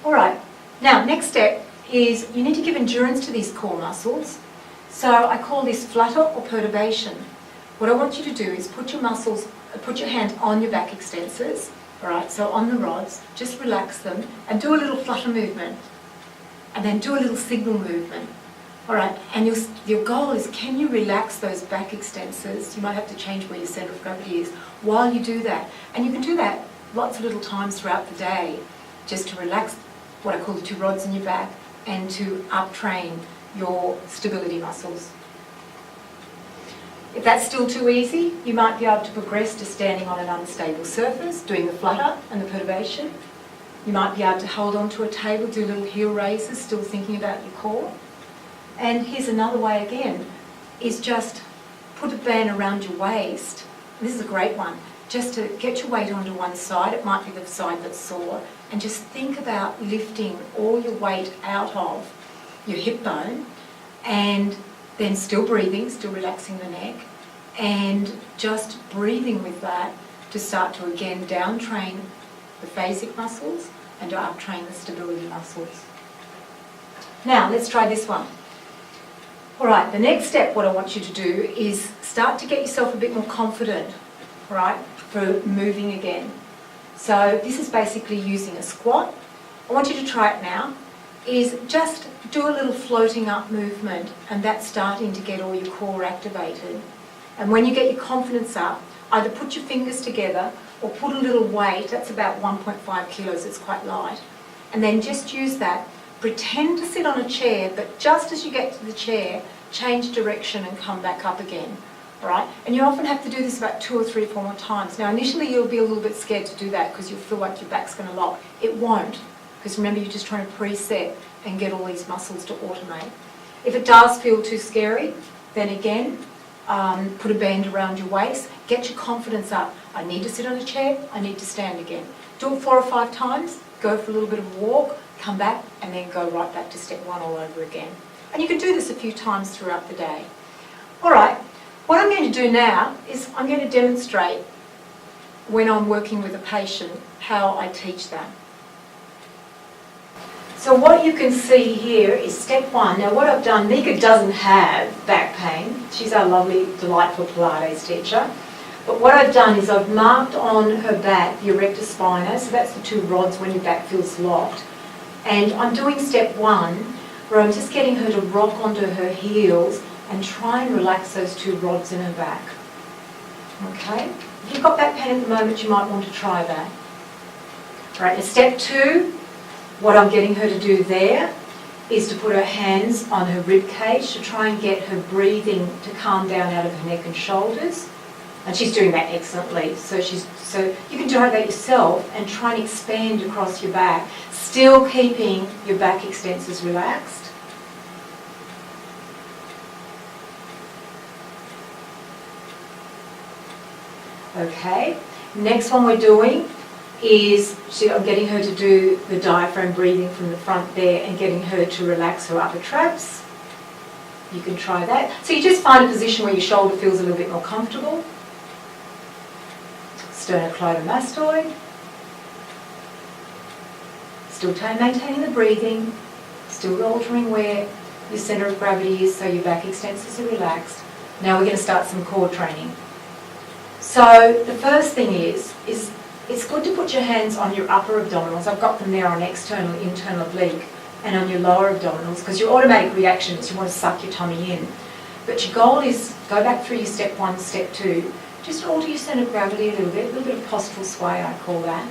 All right, now next step is you need to give endurance to these core muscles. So I call this flutter or perturbation. What I want you to do is put your hand on your back extensors, all right, so on the rods, just relax them and do a little flutter movement and then do a little signal movement. All right, and your goal is, can you relax those back extensors? You might have to change where your centre of gravity is while you do that. And you can do that lots of little times throughout the day, just to relax what I call the two rods in your back and to up-train your stability muscles. If that's still too easy, you might be able to progress to standing on an unstable surface, doing the flutter and the perturbation. You might be able to hold onto a table, do little heel raises, still thinking about your core. And here's another way again, is just put a band around your waist. This is a great one. Just to get your weight onto one side, it might be the side that's sore, and just think about lifting all your weight out of your hip bone and then still breathing, still relaxing the neck, and just breathing with that to start to again down-train the phasic muscles and to up-train the stability muscles. Now, let's try this one. All right, the next step, what I want you to do is start to get yourself a bit more confident, all right, for moving again. So this is basically using a squat. I want you to try it now, is just do a little floating up movement, and that's starting to get all your core activated. And when you get your confidence up, either put your fingers together or put a little weight, that's about 1.5 kilos, it's quite light, and then just use that. Pretend to sit on a chair, but just as you get to the chair, change direction and come back up again. All right? And you often have to do this about 2 or 3 or 4 more times. Now, initially you'll be a little bit scared to do that because you'll feel like your back's going to lock. It won't, because remember, you're just trying to preset and get all these muscles to automate. If it does feel too scary, then again, put a band around your waist, get your confidence up. I need to sit on a chair, I need to stand again. Do it 4 or 5 times, go for a little bit of a walk, come back, and then go right back to step 1 all over again. And you can do this a few times throughout the day. All right, what I'm going to do now is I'm going to demonstrate when I'm working with a patient how I teach that. So what you can see here is step 1. Now what I've done, Mika doesn't have back pain. She's our lovely, delightful Pilates teacher. But what I've done is I've marked on her back the erector spina, so that's the 2 rods when your back feels locked. And I'm doing step 1, where I'm just getting her to rock onto her heels and try and relax those 2 rods in her back. Okay? If you've got back pain at the moment, you might want to try that. All right, now step 2, what I'm getting her to do there is to put her hands on her rib cage to try and get her breathing to calm down out of her neck and shoulders. And she's doing that excellently. So you can try that yourself and try and expand across your back, still keeping your back extensors relaxed. Okay, next one we're doing is I'm getting her to do the diaphragm breathing from the front there and getting her to relax her upper traps. You can try that. So you just find a position where your shoulder feels a little bit more comfortable. Sternocleidomastoid. Still maintaining the breathing, still altering where your centre of gravity is so your back extensors are relaxed. Now we're going to start some core training. So the first thing is it's good to put your hands on your upper abdominals. I've got them there on external, internal oblique, and on your lower abdominals, because your automatic reaction is you want to suck your tummy in. But your goal is go back through your step 1, step 2, just alter your centre of gravity a little bit of postural sway I call that,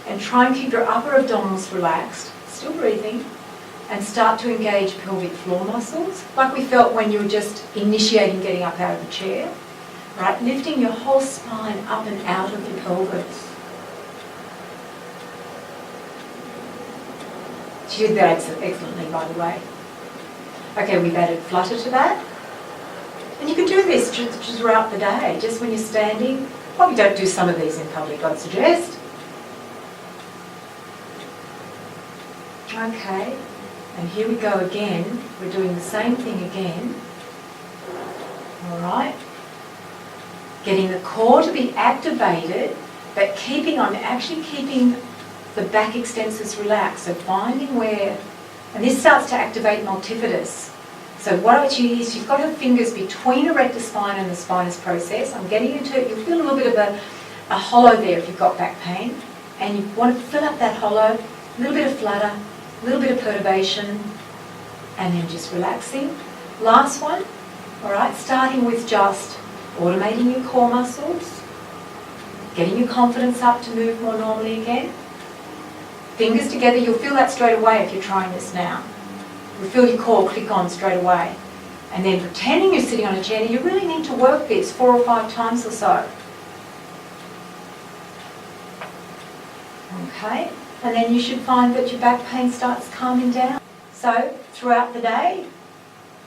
and try and keep your upper abdominals relaxed, still breathing, and start to engage pelvic floor muscles, like we felt when you were just initiating getting up out of the chair. Right, lifting your whole spine up and out of your pelvis. She did that excellently, by the way. Okay, we've added flutter to that. And you can do this just throughout the day, just when you're standing. Probably don't do some of these in public, I'd suggest. Okay, and here we go again. We're doing the same thing again. All right. Getting the core to be activated, but actually keeping the back extensors relax. So finding where, and this starts to activate multifidus. So what I want you to do is you've got your fingers between a rectus spine and the spinous process. I'm getting into it. You'll feel a little bit of a hollow there if you've got back pain. And you want to fill up that hollow, a little bit of flutter, a little bit of perturbation, and then just relaxing. Last one, all right, starting with just automating your core muscles, getting your confidence up to move more normally again. Fingers together, you'll feel that straight away if you're trying this now. You'll feel your core click on straight away. And then pretending you're sitting on a chair, you really need to work this 4 or 5 times or so. Okay, and then you should find that your back pain starts calming down. So throughout the day,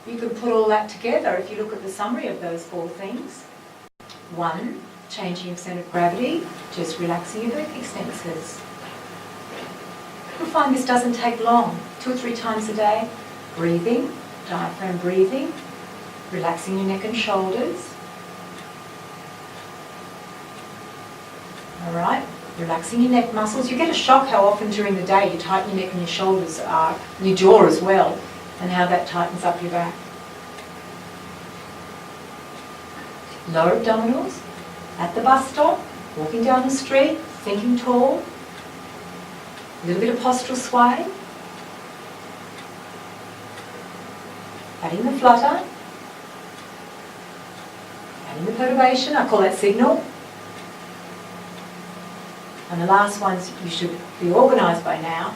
you can put all that together if you look at the summary of those 4 things. 1, changing your centre of gravity, just relaxing your back extensors. You'll find this doesn't take long, 2 or 3 times a day. Breathing, diaphragm breathing, relaxing your neck and shoulders. All right, relaxing your neck muscles. You get a shock how often during the day you tighten your neck and your shoulders, your jaw as well, and how that tightens up your back. Lower abdominals, at the bus stop, walking down the street, thinking tall. A little bit of postural sway. Adding the flutter. Adding the perturbation, I call that signal. And the last ones you should be organised by now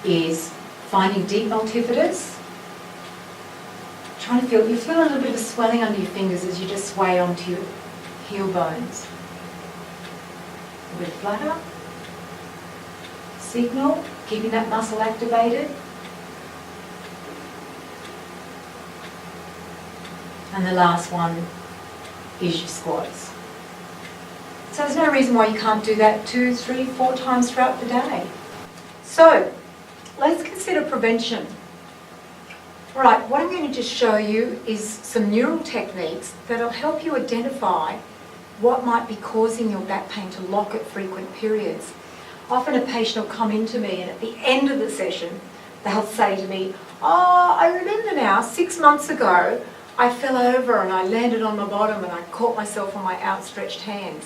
is finding deep multifidus. Trying to feel, you feel a little bit of swelling under your fingers as you just sway onto your heel bones. A bit of flutter. Signal, keeping that muscle activated. And the last one is your squats. So there's no reason why you can't do that 2, 3, 4 times throughout the day. So let's consider prevention. All right, what I'm going to just show you is some neural techniques that'll help you identify what might be causing your back pain to lock at frequent periods. Often a patient will come into me and at the end of the session, they'll say to me, "Oh, I remember now, 6 months ago, I fell over and I landed on my bottom and I caught myself on my outstretched hands."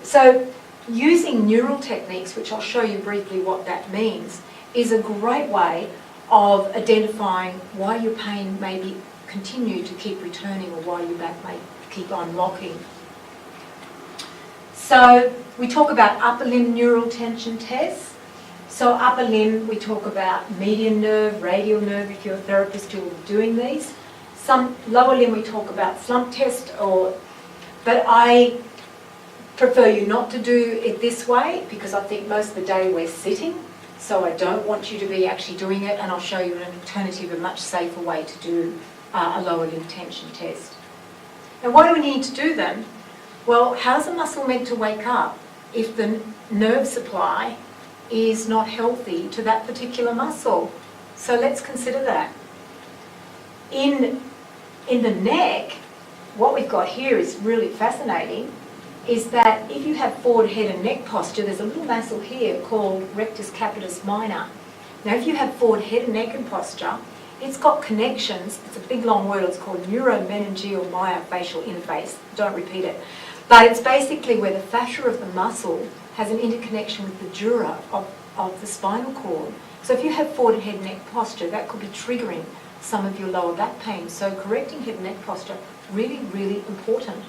So using neural techniques, which I'll show you briefly what that means, is a great way of identifying why your pain may be continue to keep returning or why your back may keep on locking. So we talk about upper limb neural tension tests. So upper limb, we talk about median nerve, radial nerve, if you're a therapist who will be doing these. Some lower limb, we talk about slump test, but I prefer you not to do it this way because I think most of the day we're sitting, so I don't want you to be actually doing it, and I'll show you an alternative, a much safer way to do a lower limb tension test. And why do we need to do them? Well, how's a muscle meant to wake up if the nerve supply is not healthy to that particular muscle? So let's consider that. In the neck, what we've got here is really fascinating, is that if you have forward head and neck posture, there's a little muscle here called rectus capitis minor. Now, if you have forward head and neck and posture, it's got connections. It's a big long word. It's called neuromeningeal myofascial interface. Don't repeat it. But it's basically where the fascia of the muscle has an interconnection with the dura of the spinal cord. So if you have forward head and neck posture, that could be triggering some of your lower back pain. So correcting head and neck posture, really, really important.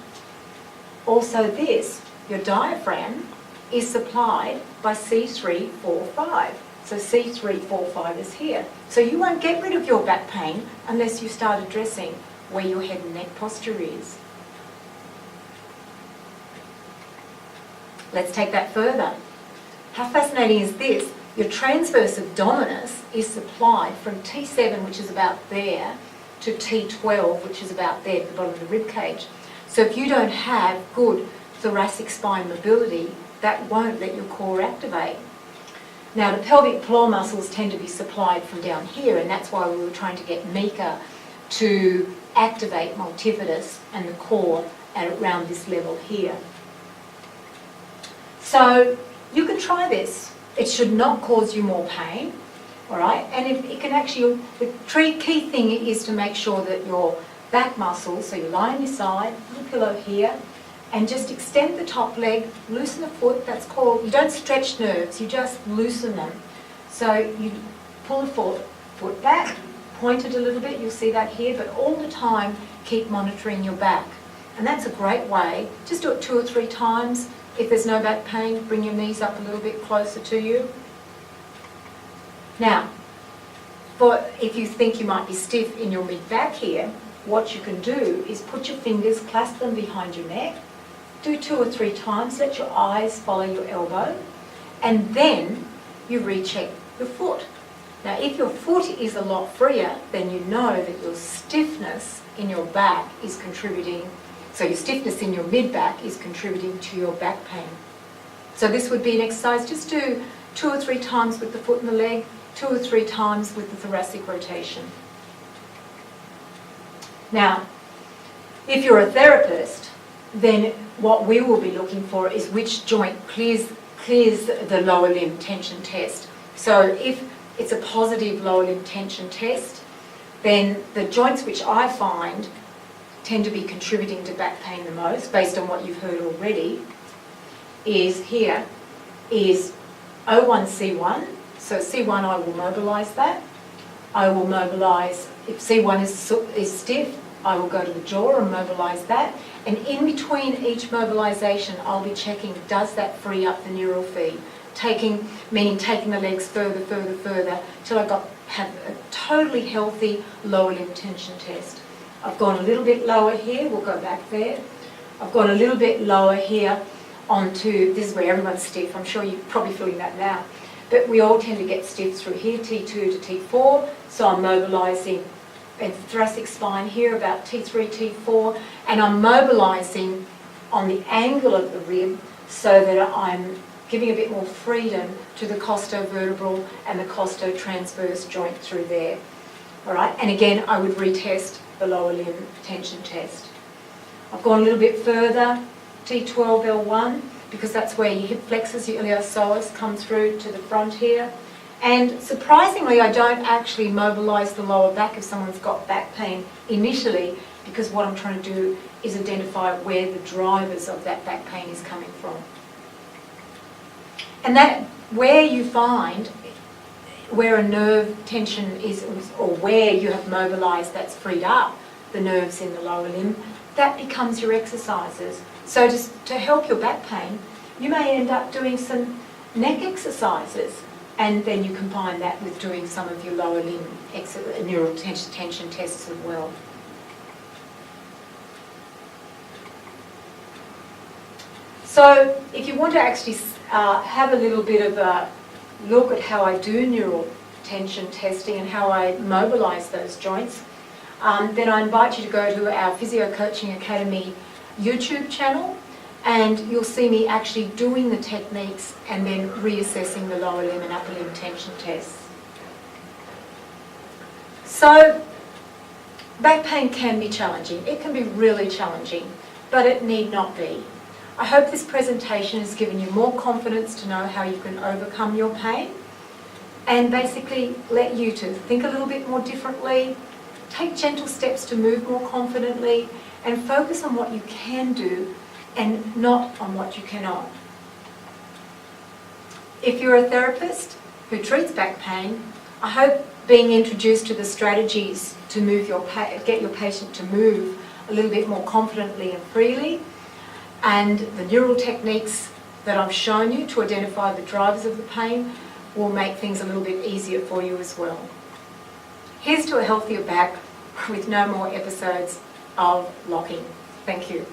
Also this, your diaphragm is supplied by C345. So C345 is here. So you won't get rid of your back pain unless you start addressing where your head and neck posture is. Let's take that further. How fascinating is this? Your transverse abdominis is supplied from T7, which is about there, to T12, which is about there at the bottom of the rib cage. So if you don't have good thoracic spine mobility, that won't let your core activate. Now, the pelvic floor muscles tend to be supplied from down here, and that's why we were trying to get Mika to activate multifidus and the core at around this level here. So you can try this. It should not cause you more pain, all right? And it can actually, the key thing is to make sure that your back muscles, so you lie on your side, put a pillow here, and just extend the top leg, loosen the foot. That's called, you don't stretch nerves, you just loosen them. So you pull the foot back, point it a little bit, you'll see that here, but all the time keep monitoring your back. And that's a great way. Just do it 2 or 3 times. If there's no back pain, bring your knees up a little bit closer to you. Now, if you think you might be stiff in your mid-back here, what you can do is put your fingers, clasp them behind your neck, do 2 or 3 times, let your eyes follow your elbow, and then you recheck your foot. Now, if your foot is a lot freer, then you know that your stiffness in your back is contributing, so your stiffness in your mid-back is contributing to your back pain. So this would be an exercise. Just do 2 or 3 times with the foot and the leg, 2 or 3 times with the thoracic rotation. Now, if you're a therapist, then what we will be looking for is which joint clears the lower limb tension test. So if it's a positive lower limb tension test, then the joints which I find tend to be contributing to back pain the most, based on what you've heard already, is here, is O1C1. So C1, I will mobilise that. I will mobilise, if C1 is stiff, I will go to the jaw and mobilise that. And in between each mobilisation, I'll be checking, does that free up the neural feed? Meaning taking the legs further, till I have a totally healthy lower limb tension test. I've gone a little bit lower here, we'll go back there. I've gone a little bit lower here onto, this is where everyone's stiff, I'm sure you're probably feeling that now. But we all tend to get stiff through here, T2 to T4, so I'm mobilising the thoracic spine here about T3, T4, and I'm mobilising on the angle of the rib so that I'm giving a bit more freedom to the costovertebral and the costotransverse joint through there. All right, and again, I would retest the lower limb tension test. I've gone a little bit further, T12, L1, because that's where your hip flexors, your iliopsoas come through to the front here. And surprisingly, I don't actually mobilise the lower back if someone's got back pain initially, because what I'm trying to do is identify where the drivers of that back pain is coming from. And that, where you find where a nerve tension is, or where you have mobilised that's freed up the nerves in the lower limb, that becomes your exercises. So to help your back pain, you may end up doing some neck exercises, and then you combine that with doing some of your lower limb neural tension tests as well. So if you want to actually have a little bit of a look at how I do neural tension testing and how I mobilise those joints, then I invite you to go to our Physio Coaching Academy YouTube channel, and you'll see me actually doing the techniques and then reassessing the lower limb and upper limb tension tests. So back pain can be challenging. It can be really challenging, but it need not be. I hope this presentation has given you more confidence to know how you can overcome your pain, and basically let you to think a little bit more differently, take gentle steps to move more confidently, and focus on what you can do and not on what you cannot. If you're a therapist who treats back pain, I hope being introduced to the strategies to get your patient to move a little bit more confidently and freely, and the neural techniques that I've shown you to identify the drivers of the pain will make things a little bit easier for you as well. Here's to a healthier back with no more episodes of locking. Thank you.